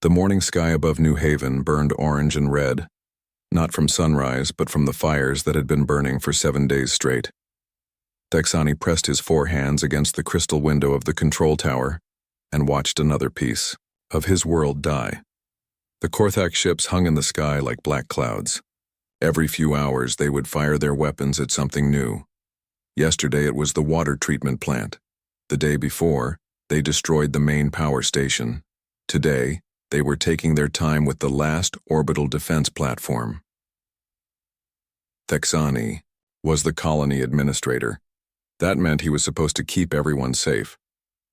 The morning sky above New Haven burned orange and red, not from sunrise, but from the fires that had been burning for 7 days straight. Texani pressed his forehands against the crystal window of the control tower and watched another piece of his world die. The Korthak ships hung in the sky like black clouds. Every few hours they would fire their weapons at something new. Yesterday it was the water treatment plant. The day before, they destroyed the main power station. Today, they were taking their time with the last orbital defense platform. Texani was the colony administrator. That meant he was supposed to keep everyone safe.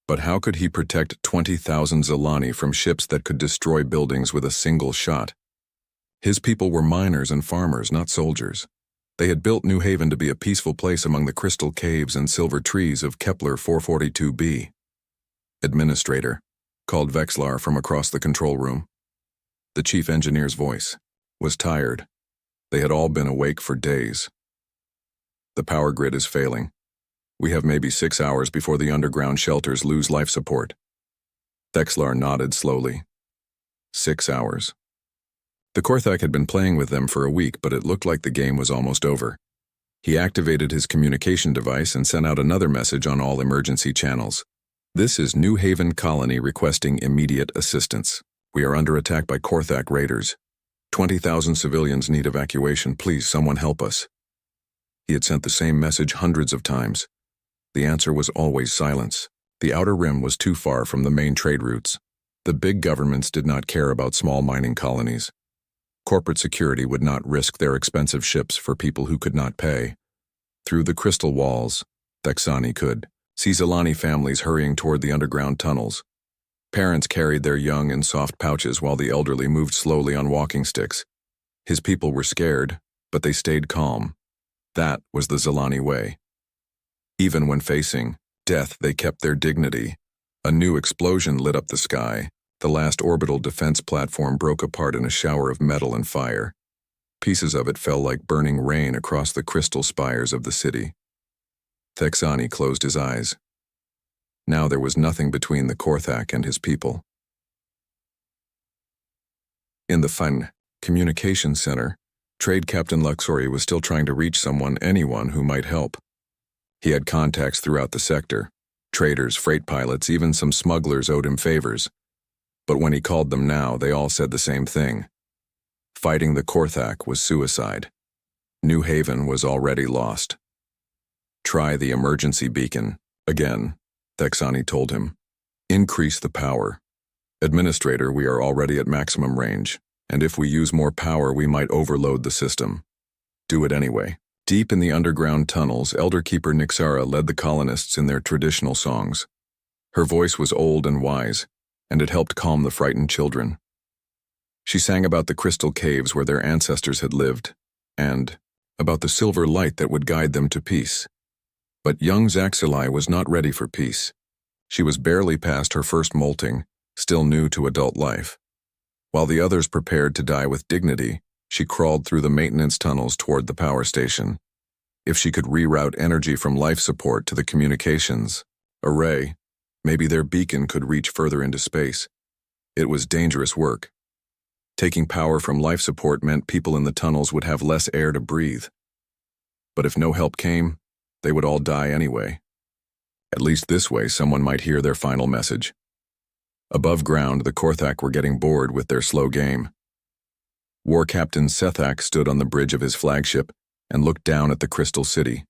But how could he protect 20,000 Zilani from ships that could destroy buildings with a single shot? His people were miners and farmers, not soldiers. They had built New Haven to be a peaceful place among the crystal caves and silver trees of Kepler 442b. Administrator, called Vexlar from across the control room. The chief engineer's voice was tired. They had all been awake for days. The power grid is failing. We have maybe 6 hours before the underground shelters lose life support. Vexlar nodded slowly. 6 hours. The Korthak had been playing with them for a week, but it looked like the game was almost over. He activated his communication device and sent out another message on all emergency channels. This is New Haven Colony requesting immediate assistance. We are under attack by Korthak raiders. 20,000 civilians need evacuation. Please, someone help us. He had sent the same message hundreds of times. The answer was always silence. The outer rim was too far from the main trade routes. The big governments did not care about small mining colonies. Corporate security would not risk their expensive ships for people who could not pay. Through the crystal walls, Texani could see Zilani families hurrying toward the underground tunnels. Parents carried their young in soft pouches while the elderly moved slowly on walking sticks. His people were scared, but they stayed calm. That was the Zilani way. Even when facing death, they kept their dignity. A new explosion lit up the sky. The last orbital defense platform broke apart in a shower of metal and fire. Pieces of it fell like burning rain across the crystal spires of the city. Texani closed his eyes. Now there was nothing between the Korthak and his people. In the Fun Communication Center, Trade Captain Luxori was still trying to reach anyone who might help. He had contacts throughout the sector. Traders, freight pilots, even some smugglers owed him favors. But when he called them now, they all said the same thing. Fighting the Korthak was suicide. New Haven was already lost. Try the emergency beacon. Again, Texani told him. Increase the power. Administrator, we are already at maximum range, and if we use more power, we might overload the system. Do it anyway. Deep in the underground tunnels, Elder Keeper Nixara led the colonists in their traditional songs. Her voice was old and wise, and it helped calm the frightened children. She sang about the crystal caves where their ancestors had lived, and about the silver light that would guide them to peace. But young Zaxilai was not ready for peace. She was barely past her first molting, still new to adult life. While the others prepared to die with dignity, she crawled through the maintenance tunnels toward the power station. If she could reroute energy from life support to the communications array, maybe their beacon could reach further into space. It was dangerous work. Taking power from life support meant people in the tunnels would have less air to breathe. But if no help came, they would all die anyway. At least this way someone might hear their final message. Above ground, the Korthak were getting bored with their slow game. War Captain Sethak stood on the bridge of his flagship and looked down at the crystal city.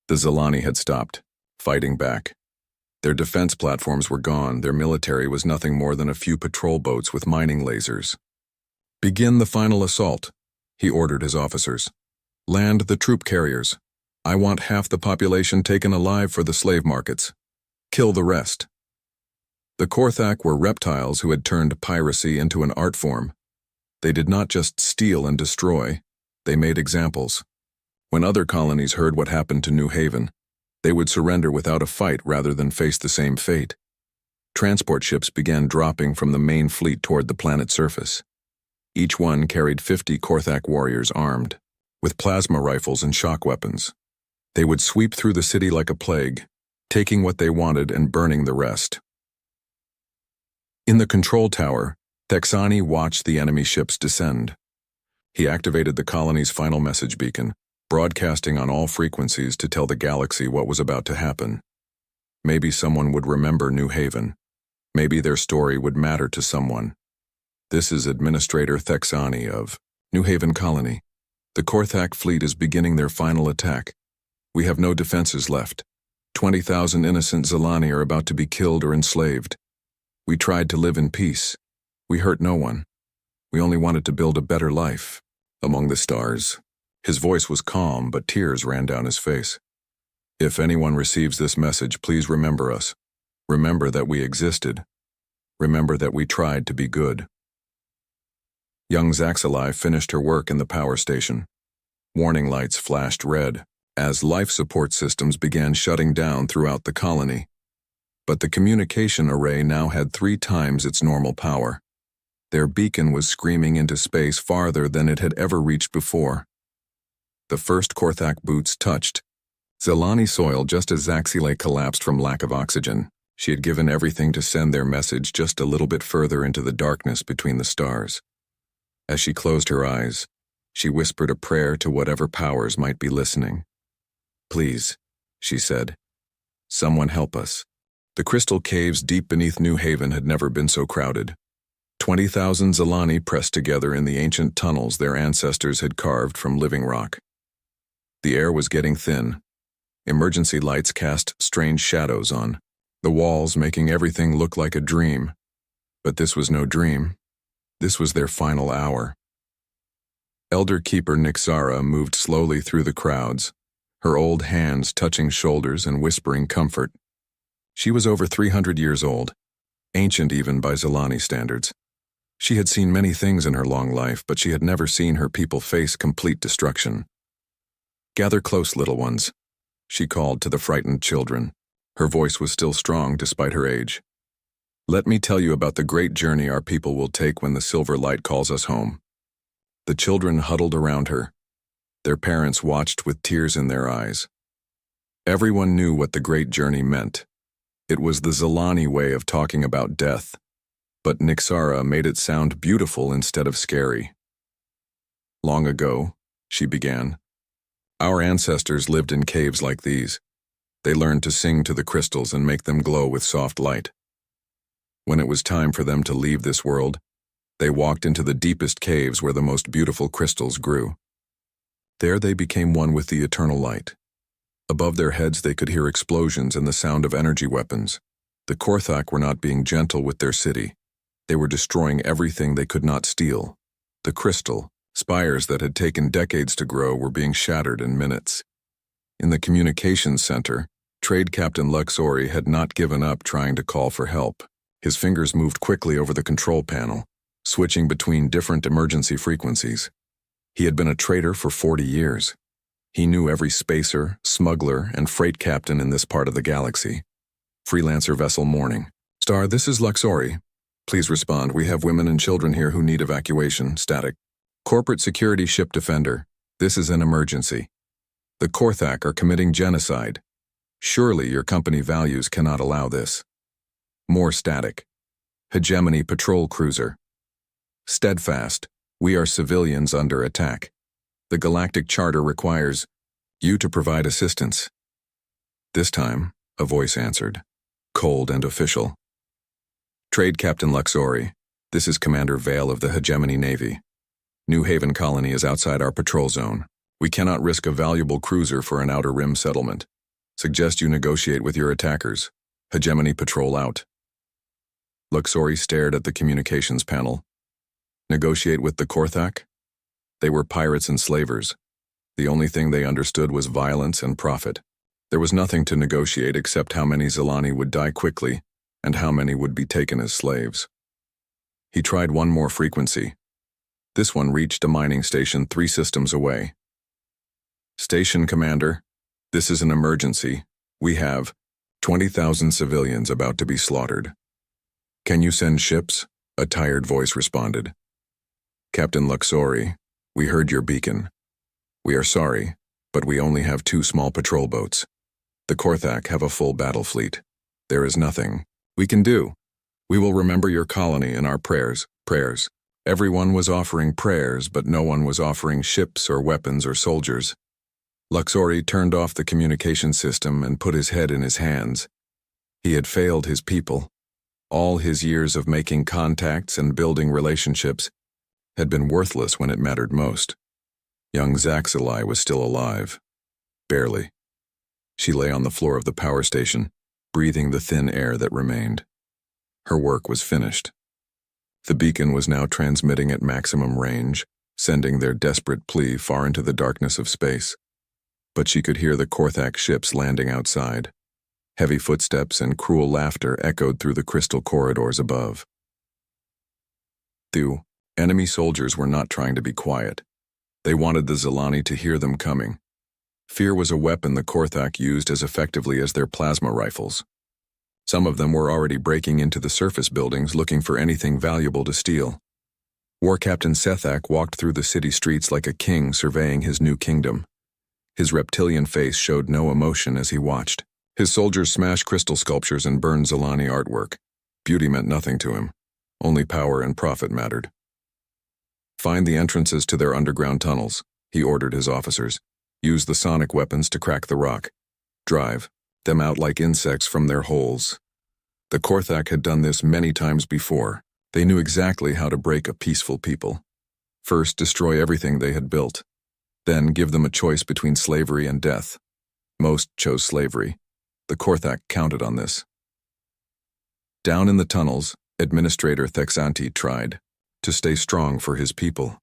The Zilani had stopped, fighting back. Their defense platforms were gone. Their military was nothing more than a few patrol boats with mining lasers. Begin the final assault, he ordered his officers. Land the troop carriers. I want half the population taken alive for the slave markets. Kill the rest. The Korthak were reptiles who had turned piracy into an art form. They did not just steal and destroy, they made examples. When other colonies heard what happened to New Haven, they would surrender without a fight rather than face the same fate. Transport ships began dropping from the main fleet toward the planet's surface. Each one carried 50 Korthak warriors armed, with plasma rifles and shock weapons. They would sweep through the city like a plague, taking what they wanted and burning the rest. In the control tower, Texani watched the enemy ships descend. He activated the colony's final message beacon, broadcasting on all frequencies to tell the galaxy what was about to happen. Maybe someone would remember New Haven. Maybe their story would matter to someone. This is Administrator Texani of New Haven Colony. The Korthak fleet is beginning their final attack. We have no defenses left. 20,000 innocent Zilani are about to be killed or enslaved. We tried to live in peace. We hurt no one. We only wanted to build a better life. Among the stars. His voice was calm, but tears ran down his face. If anyone receives this message, please remember us. Remember that we existed. Remember that we tried to be good. Young Zaxalai finished her work in the power station. Warning lights flashed red as life support systems began shutting down throughout the colony. But the communication array now had 3 times its normal power. Their beacon was screaming into space farther than it had ever reached before. The first Korthak boots touched Zilani soil just as Zaxalai collapsed from lack of oxygen. She had given everything to send their message just a little bit further into the darkness between the stars. As she closed her eyes, she whispered a prayer to whatever powers might be listening. Please, she said, someone help us. The crystal caves deep beneath New Haven had never been so crowded. 20,000 Zilani pressed together in the ancient tunnels their ancestors had carved from living rock. The air was getting thin. Emergency lights cast strange shadows on the walls, making everything look like a dream. But this was no dream. This was their final hour. Elder Keeper Nixara moved slowly through the crowds, her old hands touching shoulders and whispering comfort. She was over 300 years old, ancient even by Zilani standards. She had seen many things in her long life, but she had never seen her people face complete destruction. Gather close, little ones, she called to the frightened children. Her voice was still strong despite her age. Let me tell you about the great journey our people will take when the silver light calls us home. The children huddled around her. Their parents watched with tears in their eyes. Everyone knew what the great journey meant. It was the Zilani way of talking about death, but Nixara made it sound beautiful instead of scary. Long ago, she began, our ancestors lived in caves like these. They learned to sing to the crystals and make them glow with soft light. When it was time for them to leave this world, they walked into the deepest caves where the most beautiful crystals grew. There they became one with the eternal light. Above their heads they could hear explosions and the sound of energy weapons. The Korthak were not being gentle with their city. They were destroying everything they could not steal. The crystal, spires that had taken decades to grow, were being shattered in minutes. In the communications center, Trade Captain Luxori had not given up trying to call for help. His fingers moved quickly over the control panel, switching between different emergency frequencies. He had been a trader for 40 years. He knew every spacer, smuggler, and freight captain in this part of the galaxy. Freelancer vessel morning. Star, this is Luxori. Please respond. We have women and children here who need evacuation. Static. Corporate security ship defender. This is an emergency. The Korthak are committing genocide. Surely your company values cannot allow this. More static. Hegemony patrol cruiser. Steadfast. We are civilians under attack. The Galactic Charter requires you to provide assistance. This time, a voice answered, cold and official. Trade Captain Luxori, this is Commander Vale of the Hegemony Navy. New Haven Colony is outside our patrol zone. We cannot risk a valuable cruiser for an outer rim settlement. Suggest you negotiate with your attackers. Hegemony patrol out. Luxori stared at the communications panel. Negotiate with the Korthak? They were pirates and slavers. The only thing they understood was violence and profit. There was nothing to negotiate except how many Zilani would die quickly and how many would be taken as slaves. He tried one more frequency. This one reached a mining station 3 systems away. Station Commander, this is an emergency. We have 20,000 civilians about to be slaughtered. Can you send ships? A tired voice responded. Captain Luxori, we heard your beacon. We are sorry, but we only have 2 small patrol boats. The Korthak have a full battle fleet. There is nothing we can do. We will remember your colony in our prayers. Prayers. Everyone was offering prayers, but no one was offering ships or weapons or soldiers. Luxori turned off the communication system and put his head in his hands. He had failed his people. All his years of making contacts and building relationships had been worthless when it mattered most. Young Zaxilai was still alive. Barely. She lay on the floor of the power station, breathing the thin air that remained. Her work was finished. The beacon was now transmitting at maximum range, sending their desperate plea far into the darkness of space. But she could hear the Korthak ships landing outside. Heavy footsteps and cruel laughter echoed through the crystal corridors above. The enemy soldiers were not trying to be quiet. They wanted the Zilani to hear them coming. Fear was a weapon the Korthak used as effectively as their plasma rifles. Some of them were already breaking into the surface buildings looking for anything valuable to steal. War Captain Sethak walked through the city streets like a king surveying his new kingdom. His reptilian face showed no emotion as he watched. His soldiers smashed crystal sculptures and burned Zilani artwork. Beauty meant nothing to him. Only power and profit mattered. Find the entrances to their underground tunnels, he ordered his officers. Use the sonic weapons to crack the rock. Drive them out like insects from their holes. The Korthak had done this many times before. They knew exactly how to break a peaceful people. First, destroy everything they had built. Then, give them a choice between slavery and death. Most chose slavery. The Korthak counted on this. Down in the tunnels, Administrator Thexanti tried to stay strong for his people.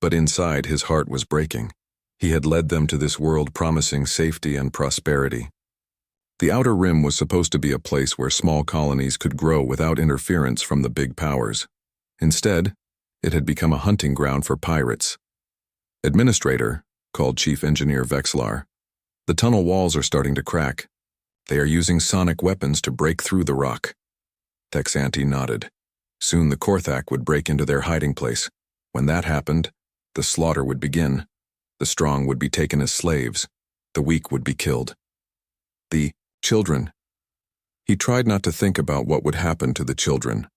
But inside, his heart was breaking. He had led them to this world promising safety and prosperity. The Outer Rim was supposed to be a place where small colonies could grow without interference from the big powers. Instead, it had become a hunting ground for pirates. Administrator, called Chief Engineer Vexlar, the tunnel walls are starting to crack. They are using sonic weapons to break through the rock. Thexanti nodded. Soon the Korthak would break into their hiding place. When that happened, the slaughter would begin. The strong would be taken as slaves. The weak would be killed. The children. He tried not to think about what would happen to the children.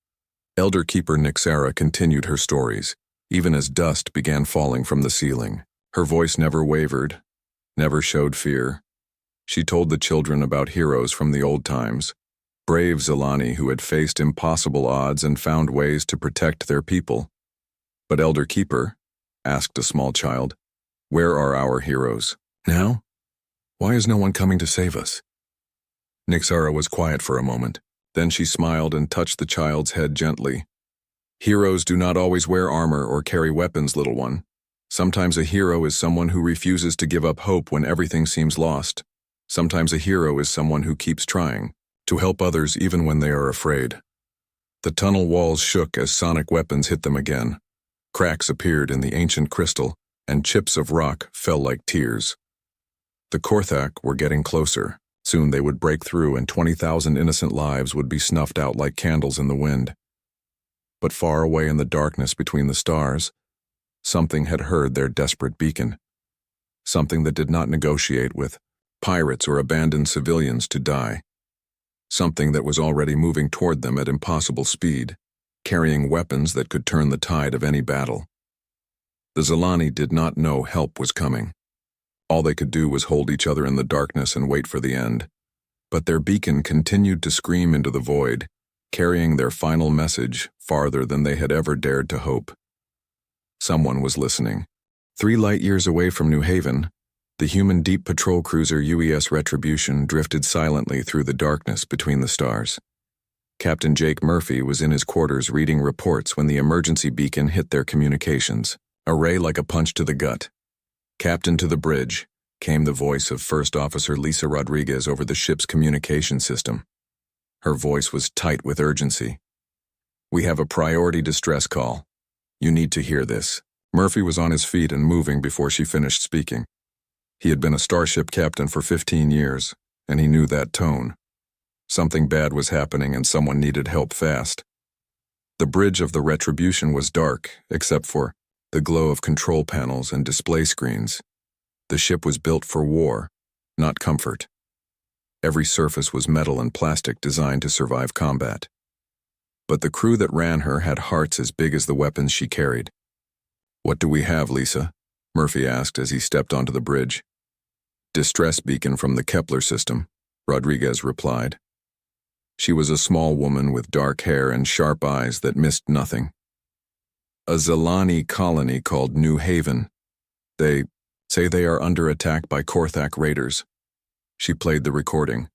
Elder Keeper Nixara continued her stories, even as dust began falling from the ceiling. Her voice never wavered, never showed fear. She told the children about heroes from the old times, brave Zilani who had faced impossible odds and found ways to protect their people. But Elder Keeper asked a small child, "Where are our heroes? Now? Why is no one coming to save us?" Nixara was quiet for a moment. Then she smiled and touched the child's head gently. "Heroes do not always wear armor or carry weapons, little one. Sometimes a hero is someone who refuses to give up hope when everything seems lost. Sometimes a hero is someone who keeps trying to help others even when they are afraid." The tunnel walls shook as sonic weapons hit them again. Cracks appeared in the ancient crystal, and chips of rock fell like tears. The Korthak were getting closer. Soon they would break through and 20,000 innocent lives would be snuffed out like candles in the wind. But far away in the darkness between the stars, something had heard their desperate beacon. Something that did not negotiate with pirates or abandoned civilians to die. Something that was already moving toward them at impossible speed, carrying weapons that could turn the tide of any battle. The Zilani did not know help was coming. All they could do was hold each other in the darkness and wait for the end. But their beacon continued to scream into the void, carrying their final message farther than they had ever dared to hope. Someone was listening. 3 light-years away from New Haven, the human deep patrol cruiser UES Retribution drifted silently through the darkness between the stars. Captain Jake Murphy was in his quarters reading reports when the emergency beacon hit their communications. A ray like a punch to the gut. "Captain, to the bridge," came the voice of First Officer Lisa Rodriguez over the ship's communication system. Her voice was tight with urgency. "We have a priority distress call. You need to hear this." Murphy was on his feet and moving before she finished speaking. He had been a starship captain for 15 years, and he knew that tone. Something bad was happening and someone needed help fast. The bridge of the Retribution was dark, except for the glow of control panels and display screens. The ship was built for war, not comfort. Every surface was metal and plastic designed to survive combat. but the crew that ran her had hearts as big as the weapons she carried. "What do we have, Lisa?" Murphy asked as he stepped onto the bridge. "Distress beacon from the Kepler system," Rodriguez replied. She was a small woman with dark hair and sharp eyes that missed nothing. "A Zilani colony called New Haven. They say they are under attack by Korthak raiders." She played the recording.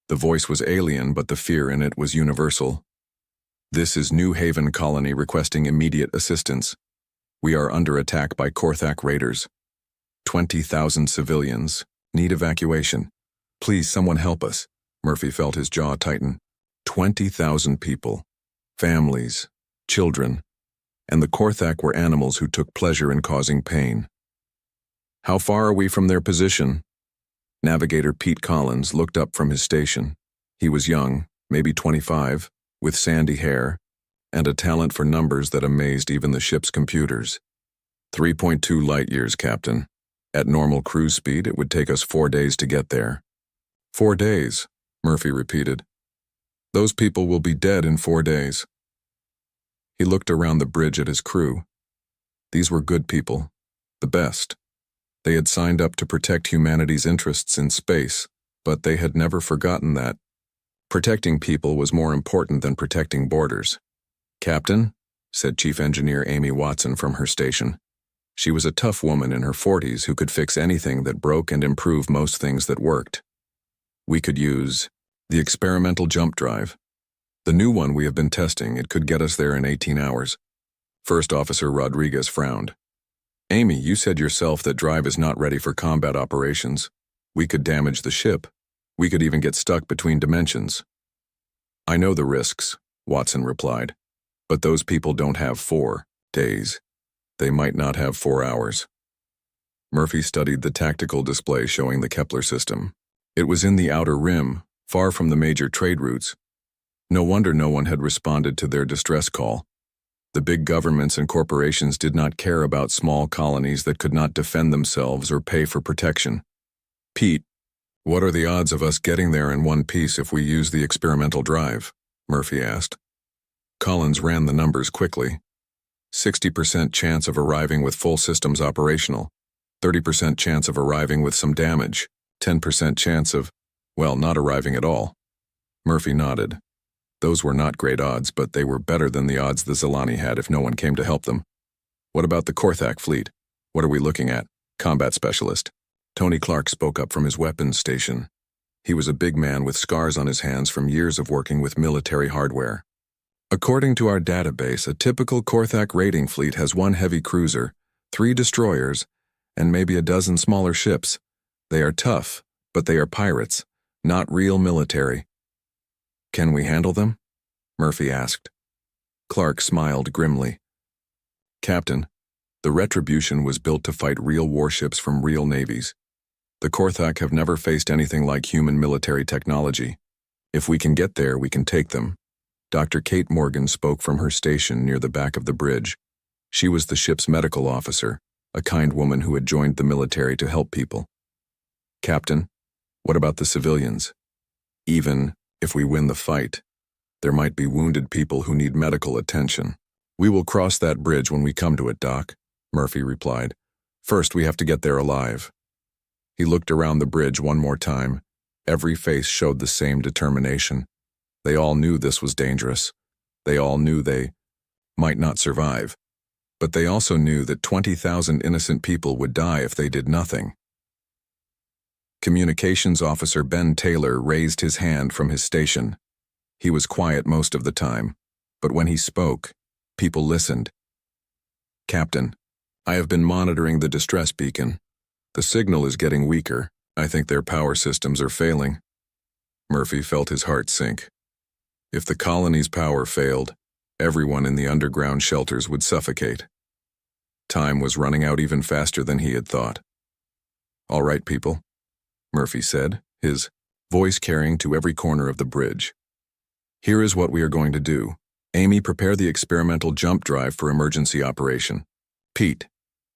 The voice was alien, but the fear in it was universal. "This is New Haven colony requesting immediate assistance. We are under attack by Korthak raiders. 20,000 civilians. Need evacuation. Please, someone help us." Murphy felt his jaw tighten. 20,000 people. Families. Children. And the Korthak were animals who took pleasure in causing pain. "How far are we from their position?" Navigator Pete Collins looked up from his station. He was young, maybe 25, with sandy hair, and a talent for numbers that amazed even the ship's computers. 3.2 light years, Captain. At normal cruise speed, it would take us 4 days to get there." 4 days, Murphy repeated. "Those people will be dead in 4 days." He looked around the bridge at his crew. These were good people, the best. They had signed up to protect humanity's interests in space, but they had never forgotten that protecting people was more important than protecting borders. "Captain," said Chief Engineer Amy Watson from her station. She was a tough woman in her 40s who could fix anything that broke and improve most things that worked. "We could use the experimental jump drive. The new one we have been testing. It could get us there in 18 hours. First Officer Rodriguez frowned. "Amy, you said yourself that drive is not ready for combat operations. We could damage the ship. We could even get stuck between dimensions." "I know the risks," Watson replied. "But those people don't have 4 days. They might not have 4 hours." Murphy studied the tactical display showing the Kepler system. It was in the outer rim, far from the major trade routes. No wonder no one had responded to their distress call. The big governments and corporations did not care about small colonies that could not defend themselves or pay for protection. "Pete, what are the odds of us getting there in one piece if we use the experimental drive?" Murphy asked. Collins ran the numbers quickly. 60% chance of arriving with full systems operational, 30% chance of arriving with some damage, 10% chance of, well, not arriving at all. Murphy nodded. Those were not great odds, but they were better than the odds the Zilani had if no one came to help them. "What about the Korthak fleet? What are we looking at?" Combat specialist Tony Clark spoke up from his weapons station. He was a big man with scars on his hands from years of working with military hardware. "According to our database, a typical Korthak raiding fleet has 1 heavy cruiser, 3 destroyers, and maybe a dozen smaller ships. They are tough, but they are pirates, not real military." "Can we handle them?" Murphy asked. Clark smiled grimly. "Captain, the Retribution was built to fight real warships from real navies. The Korthak have never faced anything like human military technology. If we can get there, we can take them." Dr. Kate Morgan spoke from her station near the back of the bridge. She was the ship's medical officer, a kind woman who had joined the military to help people. "Captain, what about the civilians? Even if we win the fight, there might be wounded people who need medical attention." "We will cross that bridge when we come to it, Doc," Murphy replied. "First, we have to get there alive." He looked around the bridge one more time. Every face showed the same determination. They all knew this was dangerous. They all knew they might not survive. But they also knew that 20,000 innocent people would die if they did nothing. Communications Officer Ben Taylor raised his hand from his station. He was quiet most of the time, but when he spoke, people listened. "Captain, I have been monitoring the distress beacon. The signal is getting weaker. I think their power systems are failing." Murphy felt his heart sink. If the colony's power failed, everyone in the underground shelters would suffocate. Time was running out even faster than he had thought. "All right, people," Murphy said, his voice carrying to every corner of the bridge. "Here is what we are going to do. Amy, prepare the experimental jump drive for emergency operation. Pete,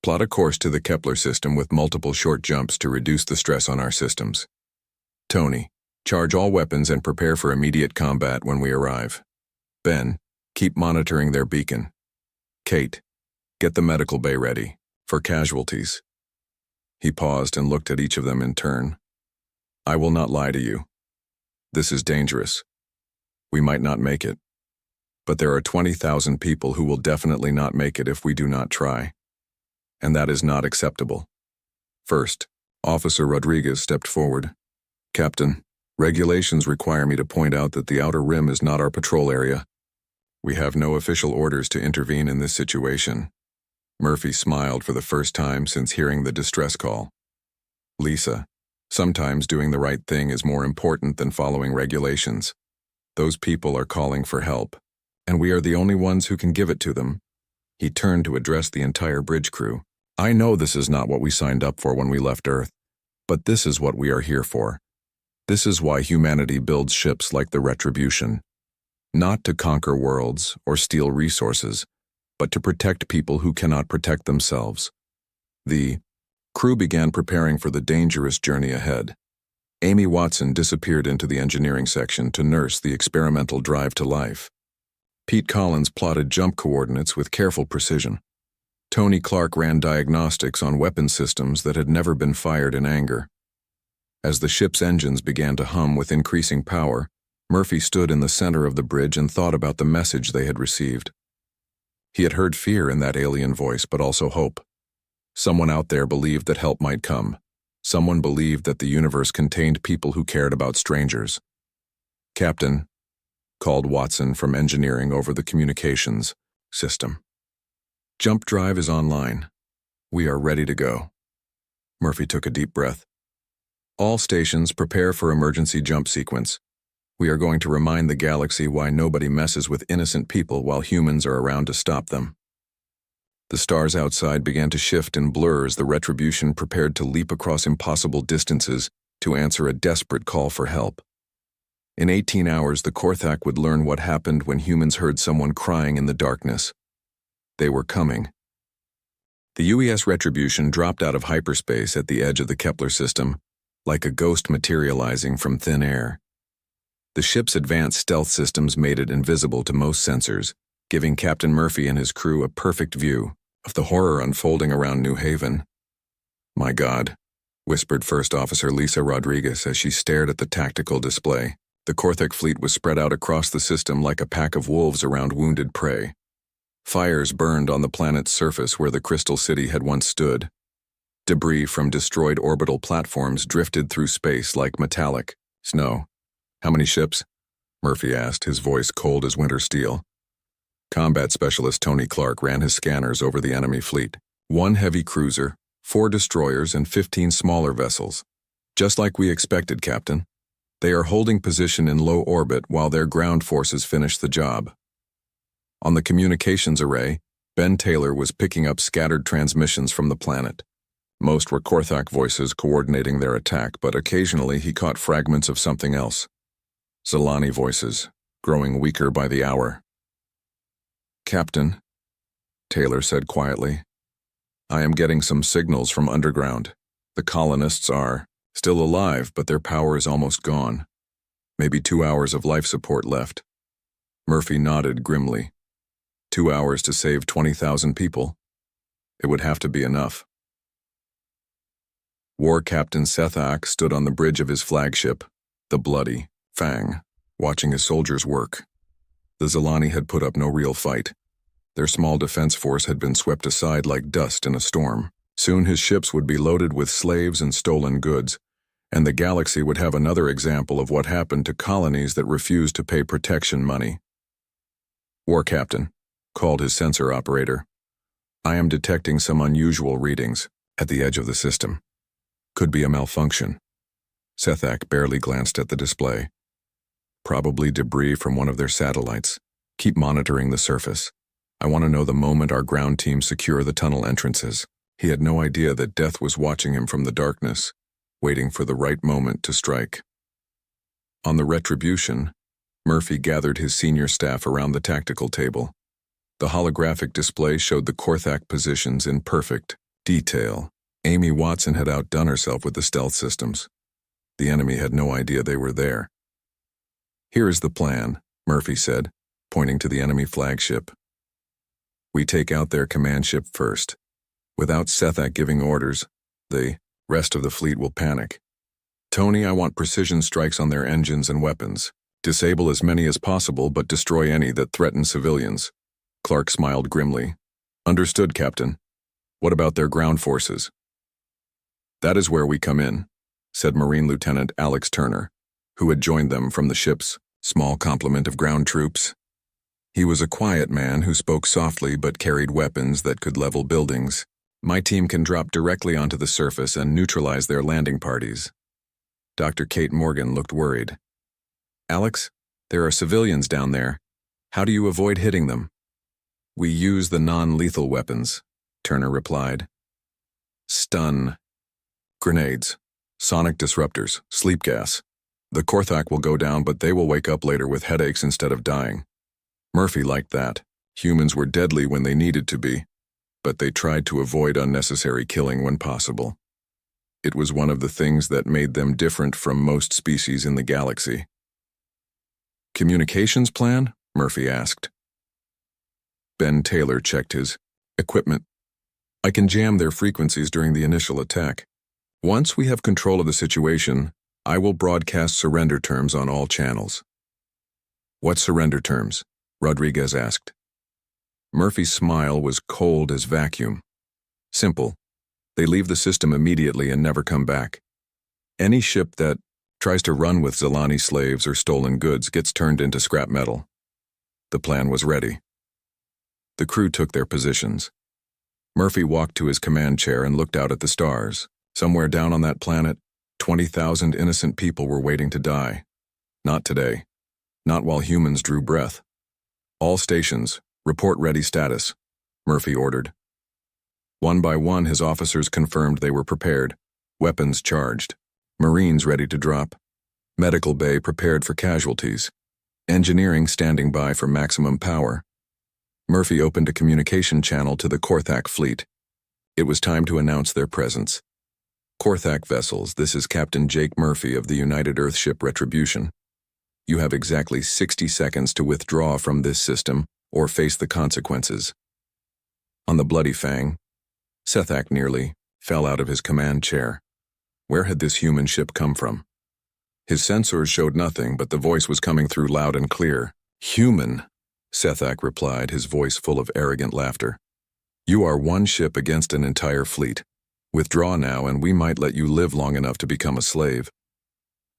plot a course to the Kepler system with multiple short jumps to reduce the stress on our systems. Tony, charge all weapons and prepare for immediate combat when we arrive. Ben, Keep monitoring their beacon. Kate, get the medical bay ready, for casualties. He paused and looked at each of them in turn. I will not lie to you. This is dangerous. We might not make it. But there are 20,000 people who will definitely not make it if we do not try. And that is not acceptable. First, Officer Rodriguez stepped forward. Captain, regulations require me to point out that the outer rim is not our patrol area. We have no official orders to intervene in this situation. Murphy smiled for the first time since hearing the distress call. Lisa, sometimes doing the right thing is more important than following regulations. Those people are calling for help, and we are the only ones who can give it to them. He turned to address the entire bridge crew. I know this is not what we signed up for when we left Earth, but this is what we are here for. This is why humanity builds ships like the Retribution. Not to conquer worlds or steal resources, but to protect people who cannot protect themselves. The crew began preparing for the dangerous journey ahead. Amy Watson disappeared into the engineering section to nurse the experimental drive to life. Pete Collins plotted jump coordinates with careful precision. Tony Clark ran diagnostics on weapon systems that had never been fired in anger. As the ship's engines began to hum with increasing power, Murphy stood in the center of the bridge and thought about the message they had received. He had heard fear in that alien voice, but also hope. Someone out there believed that help might come. Someone believed that the universe contained people who cared about strangers. Captain, called Watson from engineering over the communications system. Jump drive is online. We are ready to go. Murphy took a deep breath. All stations prepare for emergency jump sequence. We are going to remind the galaxy why nobody messes with innocent people while humans are around to stop them. The stars outside began to shift and blur as the Retribution prepared to leap across impossible distances to answer a desperate call for help. In 18 hours, the Korthak would learn what happened when humans heard someone crying in the darkness. They were coming. The UES Retribution dropped out of hyperspace at the edge of the Kepler system, like a ghost materializing from thin air. The ship's advanced stealth systems made it invisible to most sensors, giving Captain Murphy and his crew a perfect view of the horror unfolding around New Haven. My God, whispered First Officer Lisa Rodriguez as she stared at the tactical display. The Korthak fleet was spread out across the system like a pack of wolves around wounded prey. Fires burned on the planet's surface where the Crystal City had once stood. Debris from destroyed orbital platforms drifted through space like metallic snow. How many ships? Murphy asked, his voice cold as winter steel. Combat Specialist Tony Clark ran his scanners over the enemy fleet. 1 heavy cruiser, 4 destroyers, and 15 smaller vessels. Just like we expected, Captain. They are holding position in low orbit while their ground forces finish the job. On the communications array, Ben Taylor was picking up scattered transmissions from the planet. Most were Korthak voices coordinating their attack, but occasionally he caught fragments of something else. Zalani voices, growing weaker by the hour. Captain, Taylor said quietly, I am getting some signals from underground. The colonists are still alive, but their power is almost gone. Maybe 2 hours of life support left. Murphy nodded grimly. 2 hours to save 20,000 people? It would have to be enough. War Captain Seth Ack stood on the bridge of his flagship, the bloody Fang, watching his soldiers work. The Zalani had put up no real fight. Their small defense force had been swept aside like dust in a storm. Soon his ships would be loaded with slaves and stolen goods, and the galaxy would have another example of what happened to colonies that refused to pay protection money. War Captain, called his sensor operator. I am detecting some unusual readings at the edge of the system. Could be a malfunction. Sethak barely glanced at the display. Probably debris from one of their satellites. Keep monitoring the surface. I want to know the moment our ground team secure the tunnel entrances. He had no idea that death was watching him from the darkness, waiting for the right moment to strike. On the Retribution, Murphy gathered his senior staff around the tactical table. The holographic display showed the Korthak positions in perfect detail. Amy Watson had outdone herself with the stealth systems. The enemy had no idea they were there. Here is the plan, Murphy said, pointing to the enemy flagship. We take out their command ship first. Without Sethak giving orders, the rest of the fleet will panic. Tony, I want precision strikes on their engines and weapons. Disable as many as possible, but destroy any that threaten civilians. Clark smiled grimly. Understood, Captain. What about their ground forces? That is where we come in, said Marine Lieutenant Alex Turner, who had joined them from the ship's small complement of ground troops. He was a quiet man who spoke softly but carried weapons that could level buildings. My team can drop directly onto the surface and neutralize their landing parties. Dr. Kate Morgan looked worried. Alex, there are civilians down there. How do you avoid hitting them? We use the non-lethal weapons, Turner replied. Stun. Grenades. Sonic disruptors. Sleep gas. The Korthak will go down, but they will wake up later with headaches instead of dying. Murphy liked that. Humans were deadly when they needed to be, but they tried to avoid unnecessary killing when possible. It was one of the things that made them different from most species in the galaxy. Communications plan? Murphy asked. Ben Taylor checked his equipment. I can jam their frequencies during the initial attack. Once we have control of the situation, I will broadcast surrender terms on all channels. What surrender terms? Rodriguez asked. Murphy's smile was cold as vacuum. Simple. They leave the system immediately and never come back. Any ship that tries to run with Zilani slaves or stolen goods gets turned into scrap metal. The plan was ready. The crew took their positions. Murphy walked to his command chair and looked out at the stars. Somewhere down on that planet, 20,000 innocent people were waiting to die. Not today. Not while humans drew breath. All stations, report ready status, Murphy ordered. One by one, his officers confirmed they were prepared, weapons charged, Marines ready to drop, medical bay prepared for casualties, engineering standing by for maximum power. Murphy opened a communication channel to the Korthak fleet. It was time to announce their presence. Korthak vessels, this is Captain Jake Murphy of the United Earthship Retribution. You have exactly 60 seconds to withdraw from this system or face the consequences. On the Bloody Fang, Sethak nearly fell out of his command chair. Where had this human ship come from? His sensors showed nothing, but the voice was coming through loud and clear. Human, Sethak replied, his voice full of arrogant laughter. You are one ship against an entire fleet. Withdraw now and we might let you live long enough to become a slave.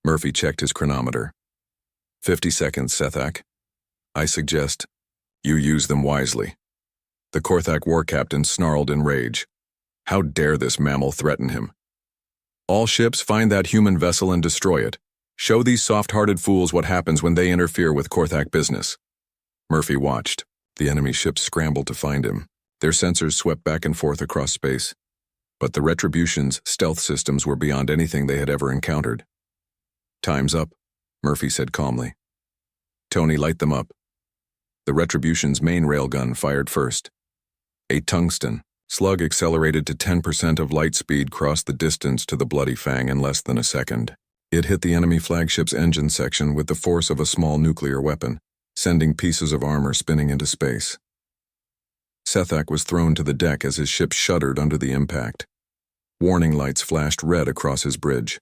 Murphy checked his chronometer. 50 seconds, Sethak. I suggest you use them wisely. The Korthak war captain snarled in rage. How dare this mammal threaten him? All ships, find that human vessel and destroy it. Show these soft-hearted fools what happens when they interfere with Korthak business. Murphy watched. The enemy ships scrambled to find him. Their sensors swept back and forth across space. But the Retribution's stealth systems were beyond anything they had ever encountered. Time's up, Murphy said calmly. Tony, light them up. The Retribution's main railgun fired first. A tungsten slug accelerated to 10% of light speed crossed the distance to the Bloody Fang in less than a second. It hit the enemy flagship's engine section with the force of a small nuclear weapon, sending pieces of armor spinning into space. Sethak was thrown to the deck as his ship shuddered under the impact. Warning lights flashed red across his bridge.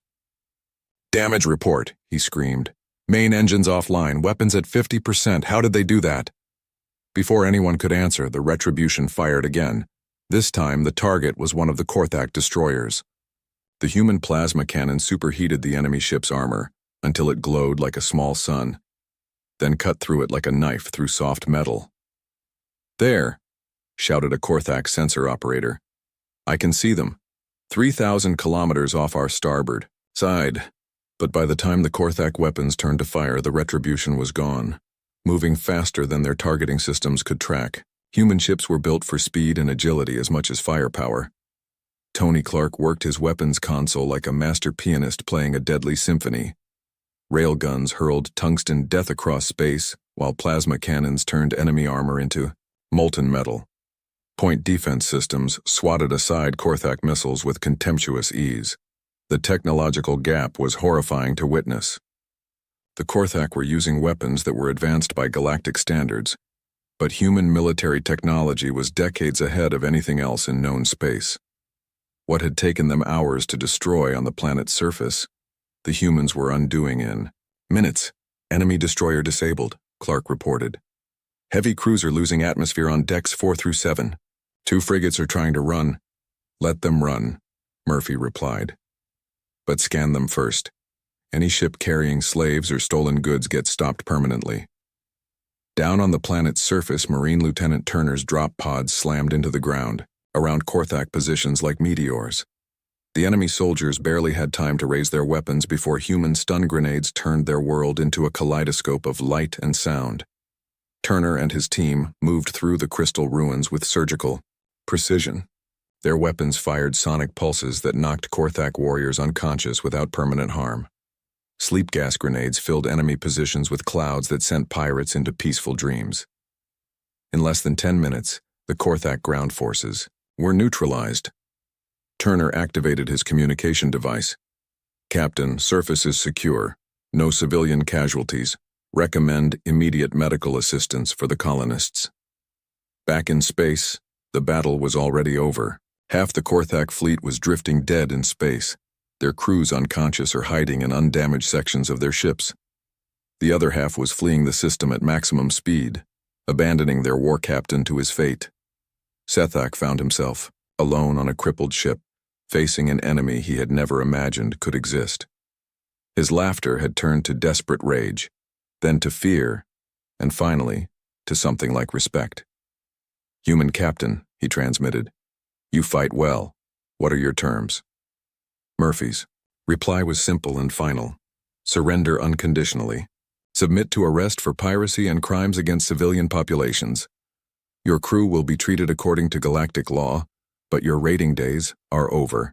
Damage report, he screamed. Main engines offline, weapons at 50%. How did they do that? Before anyone could answer, the Retribution fired again. This time, the target was one of the Korthak destroyers. The human plasma cannon superheated the enemy ship's armor until it glowed like a small sun, then cut through it like a knife through soft metal. There, shouted a Korthak sensor operator. I can see them. 3,000 kilometers off our starboard side. But by the time the Korthak weapons turned to fire, the Retribution was gone, moving faster than their targeting systems could track. Human ships were built for speed and agility as much as firepower. Tony Clark worked his weapons console like a master pianist playing a deadly symphony. Railguns hurled tungsten death across space, while plasma cannons turned enemy armor into molten metal. Point defense systems swatted aside Korthak missiles with contemptuous ease. The technological gap was horrifying to witness. The Korthak were using weapons that were advanced by galactic standards, but human military technology was decades ahead of anything else in known space. What had taken them hours to destroy on the planet's surface, the humans were undoing in minutes. Enemy destroyer disabled, Clark reported. Heavy cruiser losing atmosphere on decks 4 through 7. 2 frigates are trying to run. Let them run, Murphy replied. But scan them first. Any ship carrying slaves or stolen goods gets stopped permanently. Down on the planet's surface, Marine Lieutenant Turner's drop pods slammed into the ground, around Korthak positions like meteors. The enemy soldiers barely had time to raise their weapons before human stun grenades turned their world into a kaleidoscope of light and sound. Turner and his team moved through the crystal ruins with surgical precision. Their weapons fired sonic pulses that knocked Korthak warriors unconscious without permanent harm. Sleep gas grenades filled enemy positions with clouds that sent pirates into peaceful dreams. In less than 10 minutes, the Korthak ground forces were neutralized. Turner activated his communication device. Captain, surface is secure. No civilian casualties. Recommend immediate medical assistance for the colonists. Back in space, the battle was already over. Half the Korthak fleet was drifting dead in space, their crews unconscious or hiding in undamaged sections of their ships. The other half was fleeing the system at maximum speed, abandoning their war captain to his fate. Sethak found himself alone on a crippled ship, facing an enemy he had never imagined could exist. His laughter had turned to desperate rage, then to fear, and finally, to something like respect. "Human captain," he transmitted. "You fight well. What are your terms?" Murphy's reply was simple and final. Surrender unconditionally. Submit to arrest for piracy and crimes against civilian populations. Your crew will be treated according to galactic law, but your raiding days are over.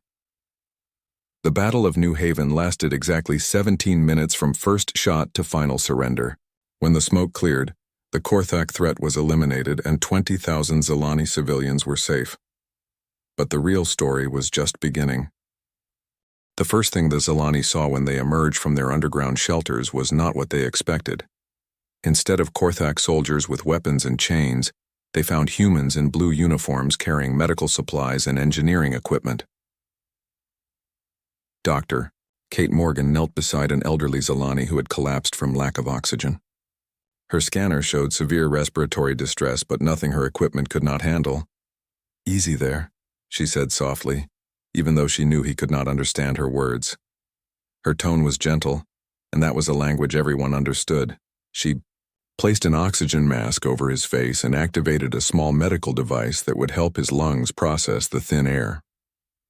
The Battle of New Haven lasted exactly 17 minutes from first shot to final surrender. When the smoke cleared, the Korthak threat was eliminated and 20,000 Zilani civilians were safe. But the real story was just beginning. The first thing the Zilani saw when they emerged from their underground shelters was not what they expected. Instead of Korthak soldiers with weapons and chains, they found humans in blue uniforms carrying medical supplies and engineering equipment. Doctor, Kate Morgan knelt beside an elderly Zilani who had collapsed from lack of oxygen. Her scanner showed severe respiratory distress, but nothing her equipment could not handle. "Easy there," she said softly, even though she knew he could not understand her words. Her tone was gentle, and that was a language everyone understood. She placed an oxygen mask over his face and activated a small medical device that would help his lungs process the thin air.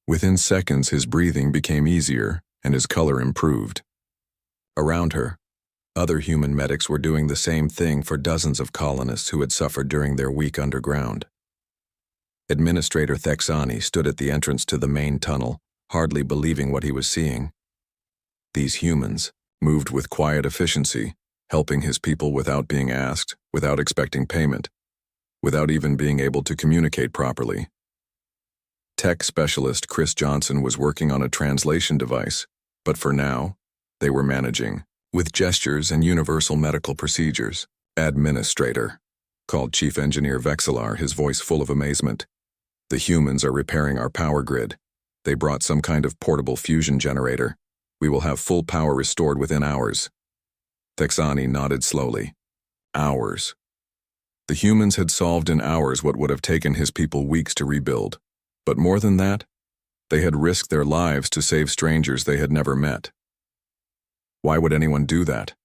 Within seconds, his breathing became easier and his color improved. Around her, other human medics were doing the same thing for dozens of colonists who had suffered during their week underground. Administrator Thexani stood at the entrance to the main tunnel, hardly believing what he was seeing. These humans moved with quiet efficiency, helping his people without being asked, without expecting payment, without even being able to communicate properly. Tech specialist Chris Johnson was working on a translation device, but for now, they were managing, with gestures and universal medical procedures. "Administrator," called Chief Engineer Vexelar, his voice full of amazement. "The humans are repairing our power grid. They brought some kind of portable fusion generator. We will have full power restored within hours." Thexani nodded slowly. Hours. The humans had solved in hours what would have taken his people weeks to rebuild. But more than that, they had risked their lives to save strangers they had never met. Why would anyone do that?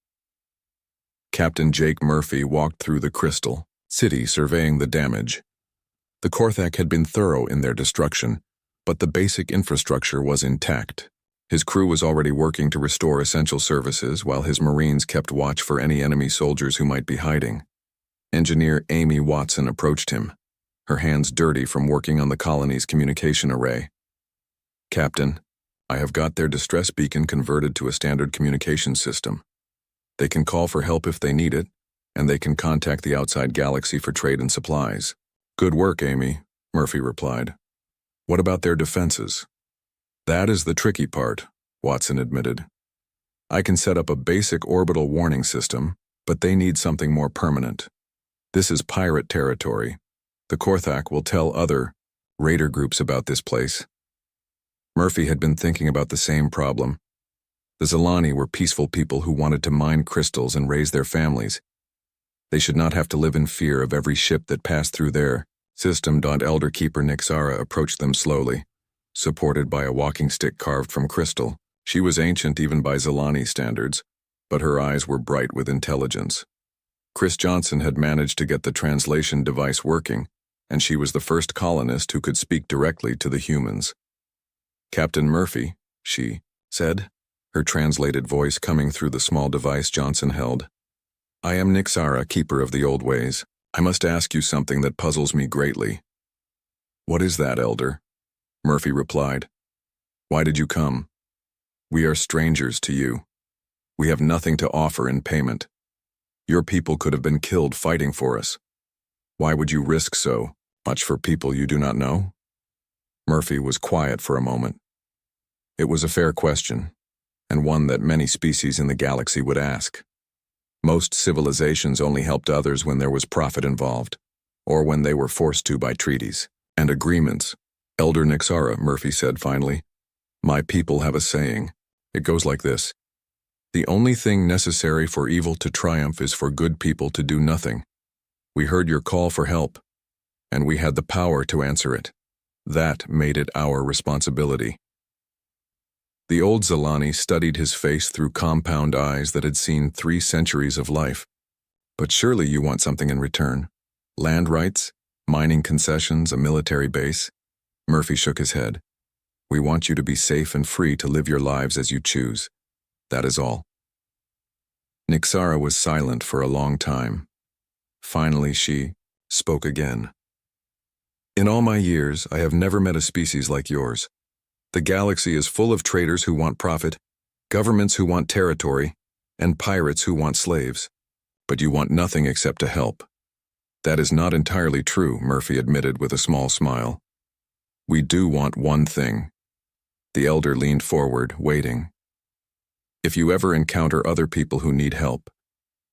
Captain Jake Murphy walked through the crystal city surveying the damage. The Korthak had been thorough in their destruction, but the basic infrastructure was intact. His crew was already working to restore essential services while his Marines kept watch for any enemy soldiers who might be hiding. Engineer Amy Watson approached him, her hands dirty from working on the colony's communication array. "Captain, I have got their distress beacon converted to a standard communication system. They can call for help if they need it, and they can contact the outside galaxy for trade and supplies." "Good work, Amy," Murphy replied. "What about their defenses?" "That is the tricky part," Watson admitted. I can set up a basic orbital warning system, but they need something more permanent. This is pirate territory. The Korthak will tell other raider groups about this place. Murphy had been thinking about the same problem. The Zalani were peaceful people who wanted to mine crystals and raise their families. They should not have to live in fear of every ship that passed through their system. Elder Keeper Nixara approached them slowly, supported by a walking stick carved from crystal. She was ancient even by Zalani standards, but her eyes were bright with intelligence. Chris Johnson had managed to get the translation device working, and she was the first colonist who could speak directly to the humans. "Captain Murphy," she said, her translated voice coming through the small device Johnson held. "I am Nixara, keeper of the old ways. I must ask you something that puzzles me greatly." "What is that, Elder?" Murphy replied. "Why did you come? We are strangers to you. We have nothing to offer in payment. Your people could have been killed fighting for us. Why would you risk so much for people you do not know?" Murphy was quiet for a moment. It was a fair question, and one that many species in the galaxy would ask. Most civilizations only helped others when there was profit involved, or when they were forced to by treaties and agreements. "Elder Nixara," Murphy said finally, "my people have a saying. It goes like this: the only thing necessary for evil to triumph is for good people to do nothing. We heard your call for help, and we had the power to answer it. That made it our responsibility." The old Zalani studied his face through compound eyes that had seen 3 centuries of life. "But surely you want something in return? Land rights? Mining concessions? A military base?" Murphy shook his head. "We want you to be safe and free to live your lives as you choose. That is all." Nixara was silent for a long time. Finally she spoke again. "In all my years, I have never met a species like yours. The galaxy is full of traders who want profit, governments who want territory, and pirates who want slaves. But you want nothing except to help." "That is not entirely true," Murphy admitted with a small smile. "We do want one thing." The elder leaned forward, waiting. "If you ever encounter other people who need help,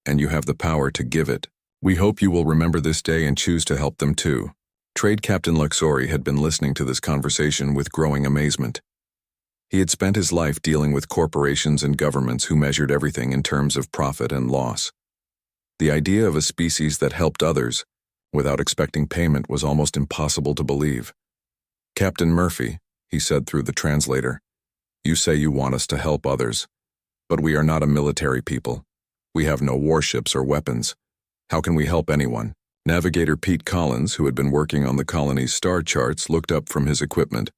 and you have the power to give it, we hope you will remember this day and choose to help them too." Trade Captain Luxori had been listening to this conversation with growing amazement. He had spent his life dealing with corporations and governments who measured everything in terms of profit and loss. The idea of a species that helped others without expecting payment was almost impossible to believe. "Captain Murphy," he said through the translator, "you say you want us to help others, but we are not a military people. We have no warships or weapons. How can we help anyone?" Navigator Pete Collins, who had been working on the colony's star charts, looked up from his equipment.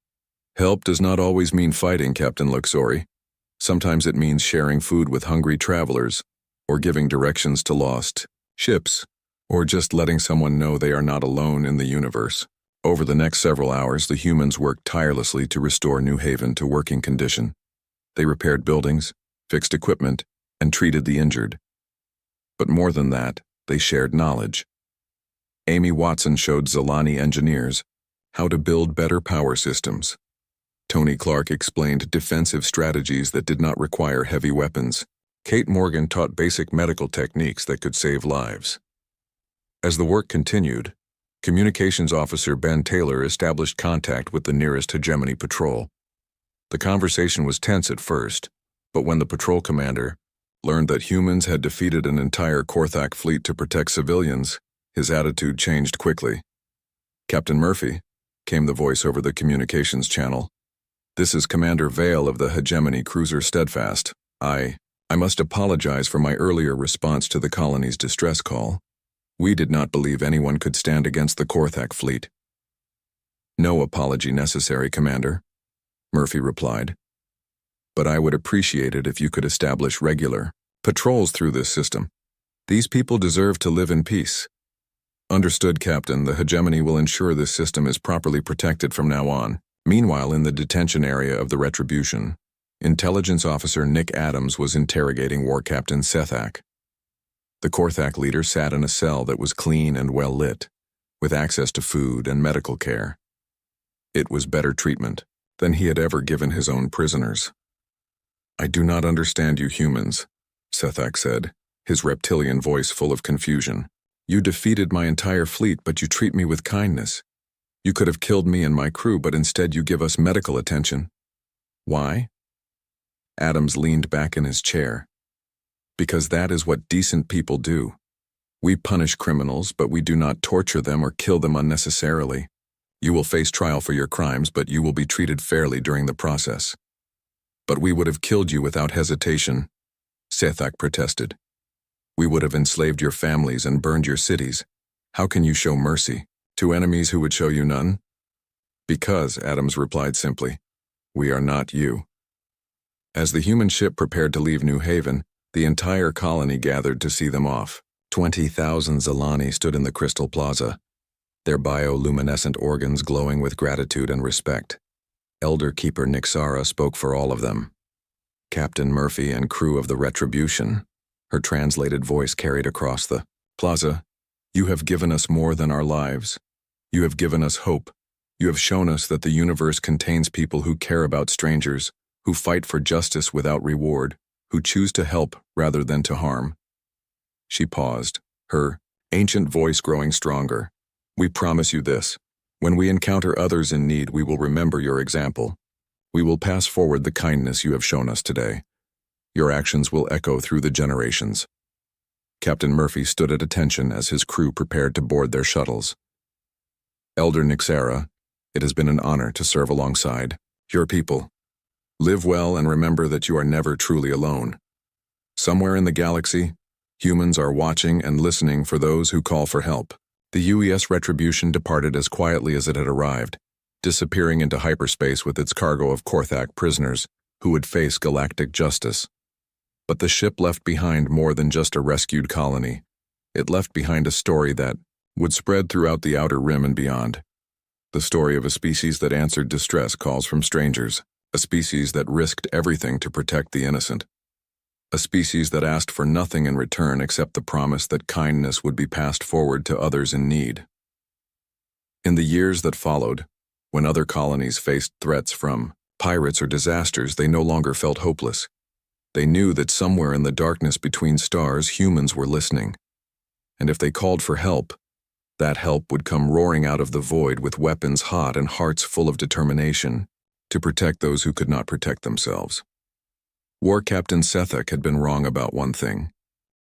"Help does not always mean fighting, Captain Luxori. Sometimes it means sharing food with hungry travelers, or giving directions to lost ships, or just letting someone know they are not alone in the universe." Over the next several hours, the humans worked tirelessly to restore New Haven to working condition. They repaired buildings, fixed equipment, and treated the injured. But more than that, they shared knowledge. Amy Watson showed Zalani engineers how to build better power systems. Tony Clark explained defensive strategies that did not require heavy weapons. Kate Morgan taught basic medical techniques that could save lives. As the work continued, Communications Officer Ben Taylor established contact with the nearest hegemony patrol. The conversation was tense at first, but when the patrol commander learned that humans had defeated an entire Korthak fleet to protect civilians, his attitude changed quickly. "Captain Murphy," came the voice over the communications channel. "This is Commander Vale of the hegemony cruiser Steadfast. I must apologize for my earlier response to the colony's distress call. We did not believe anyone could stand against the Korthak fleet." "No apology necessary, Commander," Murphy replied. "But I would appreciate it if you could establish regular patrols through this system. These people deserve to live in peace." "Understood, Captain. The hegemony will ensure this system is properly protected from now on." Meanwhile, in the detention area of the Retribution, Intelligence Officer Nick Adams was interrogating War Captain Sethak. The Korthak leader sat in a cell that was clean and well lit, with access to food and medical care. It was better treatment than he had ever given his own prisoners. I do not understand you humans, Sethak said, his reptilian voice full of confusion. You defeated my entire fleet, but you treat me with kindness. You could have killed me and my crew, but instead you give us medical attention. Why? Adams leaned back in his chair. Because that is what decent people do. We punish criminals, but we do not torture them or kill them unnecessarily. You will face trial for your crimes, but you will be treated fairly during the process. But we would have killed you without hesitation, Sethak protested. We would have enslaved your families and burned your cities. How can you show mercy to enemies who would show you none? Because, Adams replied simply, we are not you. As the human ship prepared to leave New Haven, the entire colony gathered to see them off. 20,000 Zalani stood in the Crystal Plaza, their bioluminescent organs glowing with gratitude and respect. Elder Keeper Nixara spoke for all of them. Captain Murphy and crew of the Retribution, her translated voice carried across the plaza, you have given us more than our lives. You have given us hope. You have shown us that the universe contains people who care about strangers, who fight for justice without reward, who choose to help rather than to harm. She paused, her ancient voice growing stronger. We promise you this. When we encounter others in need, we will remember your example. We will pass forward the kindness you have shown us today. Your actions will echo through the generations. Captain Murphy stood at attention as his crew prepared to board their shuttles. Elder Nixara, it has been an honor to serve alongside your people. Live well and remember that you are never truly alone. Somewhere in the galaxy, humans are watching and listening for those who call for help. The UES Retribution departed as quietly as it had arrived, disappearing into hyperspace with its cargo of Korthak prisoners who would face galactic justice. But the ship left behind more than just a rescued colony. It left behind a story that would spread throughout the Outer Rim and beyond. The story of a species that answered distress calls from strangers, a species that risked everything to protect the innocent. A species that asked for nothing in return except the promise that kindness would be passed forward to others in need. In the years that followed, when other colonies faced threats from pirates or disasters, they no longer felt hopeless. They knew that somewhere in the darkness between stars, humans were listening. And if they called for help, that help would come roaring out of the void with weapons hot and hearts full of determination to protect those who could not protect themselves. War Captain Sethak had been wrong about one thing.